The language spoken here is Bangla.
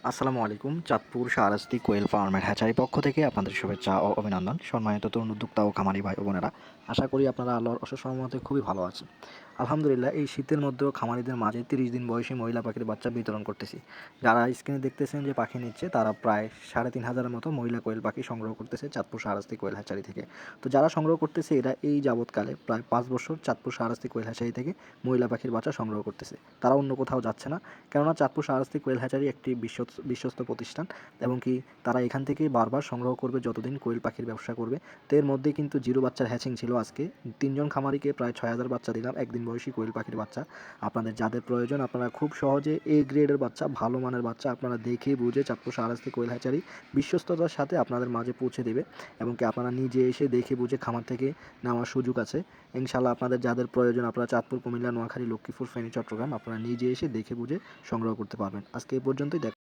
আসসালামু আলাইকুম। চাঁদপুর শাহরাস্তি কোয়েল ফার্মের হ্যাচারি পক্ষ থেকে আপনাদের শুভেচ্ছা ও অভিনন্দন। সম্মানিত তরুণ উদ্যোক্তা ও খামারি ভাই ও বোনেরা, আশা করি আপনারা আল্লাহর অশেষ রহমতে খুবই ভালো আছেন। আলহামদুলিল্লাহ, এই শীতের মধ্যেও খামারিদের মাঝে 30 দিন বয়সী মহিলা পাখির বাচ্চা বিতরণ করতেছি। যারা স্ক্রিনে দেখতেছেন যে পাখি নিচ্ছে, তারা প্রায় 3500-এর মতো মহিলা কোয়েল পাখি সংগ্রহ করতেছে চাঁদপুর শাহরাস্তি কোয়েল হ্যাচারি থেকে। তো যারা সংগ্রহ করতেছে, এরা এই যাবৎকালে প্রায় 5 বছর চাঁদপুর শাহরাস্তি কোয়েল হ্যাচারি থেকে মহিলা পাখির বাচ্চা সংগ্রহ করতেছে। তারা অন্য কোথাও যাচ্ছে না, কেননা চাঁদপুর শাহরাস্তি কোয়েল হ্যাচারি একটি বিশ্বস্ত প্রতিষ্ঠান, এবং কি তারা এখান থেকেই বারবার সংগ্রহ করবে যতদিন কোয়েল পাখির ব্যবসা করবে। তো এর মধ্যে কিন্তু 0 বাচ্চার হ্যাচিং ছিল আজকে। 3জন খামারিকে প্রায় 6000 বাচ্চা দিলাম, একদিন বয়সী কোয়েল পাখির বাচ্চা। আপনাদের যাদের প্রয়োজন, আপনারা খুব সহজে এ গ্রেডের বাচ্চা, ভালো মানের বাচ্চা আপনারা দেখে বুঝে চাঁদপুর শাহরাস্তি কোয়েল হ্যাচারি বিশ্বস্ততার সাথে আপনাদের মাঝে পৌঁছে দেবে, এবং কি আপনারা নিজে এসে দেখে বুঝে খামার থেকে নেওয়ার সুযোগ আছে। ইনশাল্লাহ আপনাদের যাদের প্রয়োজন, আপনারা চাঁদপুর, কুমিল্লা, নোয়াখালী, লক্ষ্মীপুর, ফেনী, চট্টগ্রাম আপনারা নিজে এসে দেখে বুঝে সংগ্রহ করতে পারবেন। আজকে এই পর্যন্তই।